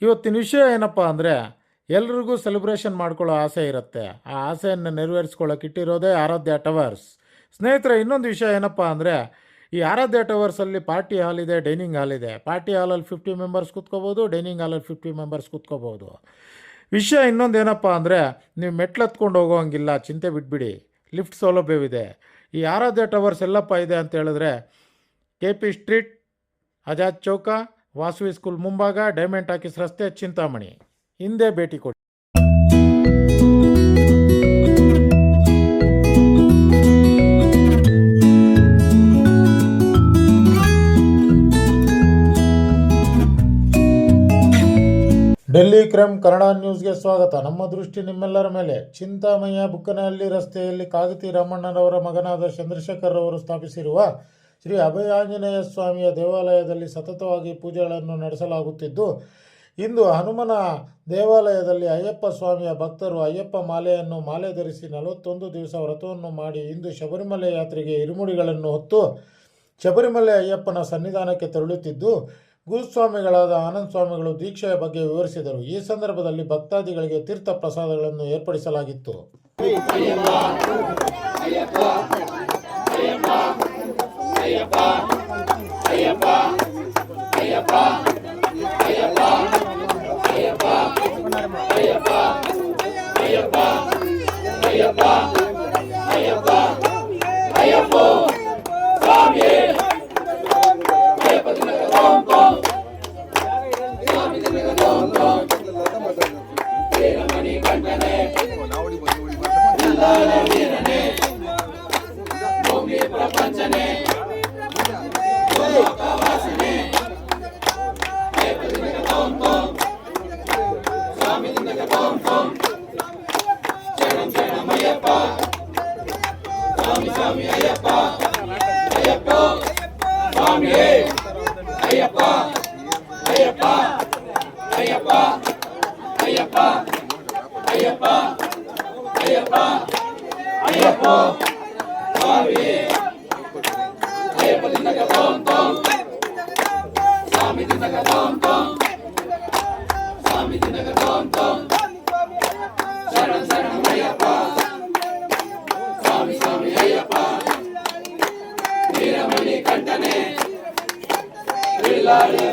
ಇವತ್ತಿನ ವಿಷಯ ಏನಪ್ಪ ಅಂದರೆ, ಎಲ್ರಿಗೂ ಸೆಲೆಬ್ರೇಷನ್ ಮಾಡ್ಕೊಳ್ಳೋ ಆಸೆ ಇರುತ್ತೆ. ಆ ಆಸೆಯನ್ನು ನೆರವೇರಿಸ್ಕೊಳ್ಳೋಕೆ ಇಟ್ಟಿರೋದೇ ಆರಾಧ್ಯ ಟವರ್ಸ್. ಸ್ನೇಹಿತರೆ, ಇನ್ನೊಂದು ವಿಷಯ ಏನಪ್ಪ ಅಂದರೆ, ಈ ಆರಾಧ್ಯ ಟವರ್ಸಲ್ಲಿ ಪಾರ್ಟಿ ಹಾಲ್ ಇದೆ, ಡೈನಿಂಗ್ ಹಾಲ್ ಇದೆ. ಪಾರ್ಟಿ ಹಾಲಲ್ಲಿ 50 ಮೆಂಬರ್ಸ್ ಕೂತ್ಕೋಬೋದು, ಡೈನಿಂಗ್ ಹಾಲಲ್ಲಿ 50 ಮೆಂಬರ್ಸ್ ಕೂತ್ಕೋಬೋದು. ವಿಷಯ ಇನ್ನೊಂದು ಏನಪ್ಪ ಅಂದರೆ, ನೀವು ಮೆಟ್ಲು ಹತ್ಕೊಂಡು ಹೋಗೋಂಗಿಲ್ಲ, ಚಿಂತೆ ಬಿಟ್ಬಿಡಿ, ಲಿಫ್ಟ್ ಸೌಲಭ್ಯವಿದೆ. ಈ ಆರಾಧ್ಯ ಟವರ್ಸ್ ಎಲ್ಲಪ್ಪ ಇದೆ ಅಂತ ಹೇಳಿದ್ರೆ, KP ಸ್ಟ್ರೀಟ್, ಆಜಾದ್ ಚೌಕ, ವಾಸವಿ ಸ್ಕೂಲ್ ಮುಂಭಾಗ, ಡೈಮಂಡ್ ಟಾಕೀಸ್ ರಸ್ತೆ, ಚಿಂತಾಮಣಿ. ಹಿಂದೆ ಭೇಟಿ ಕೊಡಿ. ಡೆಲ್ಲಿ ಕ್ರೈಮ್ ಕನ್ನಡ ನ್ಯೂಸ್ಗೆ ಸ್ವಾಗತ. ನಮ್ಮ ದೃಷ್ಟಿ ನಿಮ್ಮೆಲ್ಲರ ಮೇಲೆ. ಚಿಂತಾಮಣಿಯ ಬುಕ್ಕನಹಳ್ಳಿ ರಸ್ತೆಯಲ್ಲಿ ಕಾಗತಿ ರಾಮಣ್ಣನವರ ಮಗನಾದ ಚಂದ್ರಶೇಖರ್ ಅವರು ಸ್ಥಾಪಿಸಿರುವ ಶ್ರೀ ಅಭಯಾಂಜನೇಯ ಸ್ವಾಮಿಯ ದೇವಾಲಯದಲ್ಲಿ ಸತತವಾಗಿ ಪೂಜೆಗಳನ್ನು ನಡೆಸಲಾಗುತ್ತಿದ್ದು, ಇಂದು ಹನುಮನ ದೇವಾಲಯದಲ್ಲಿ ಅಯ್ಯಪ್ಪ ಸ್ವಾಮಿಯ ಭಕ್ತರು ಅಯ್ಯಪ್ಪ ಮಾಲೆ ಧರಿಸಿ 41 ದಿವಸ ವ್ರತವನ್ನು ಮಾಡಿ ಇಂದು ಶಬರಿಮಲೆ ಯಾತ್ರೆಗೆ ಇರುಮುಡಿಗಳನ್ನು ಹೊತ್ತು ಶಬರಿಮಲೆ ಅಯ್ಯಪ್ಪನ ಸನ್ನಿಧಾನಕ್ಕೆ ತೆರಳುತ್ತಿದ್ದು, ಗುರುಸ್ವಾಮಿಗಳಾದ ಆನಂದ ಸ್ವಾಮಿಗಳು ದೀಕ್ಷೆಯ ಬಗ್ಗೆ ವಿವರಿಸಿದರು. ಈ ಸಂದರ್ಭದಲ್ಲಿ ಭಕ್ತಾದಿಗಳಿಗೆ ತೀರ್ಥ ಪ್ರಸಾದಗಳನ್ನು ಏರ್ಪಡಿಸಲಾಗಿತ್ತು.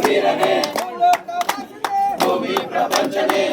ವೀರನೇ ಭೂಮಿ ಪ್ರಪಂಚನೇ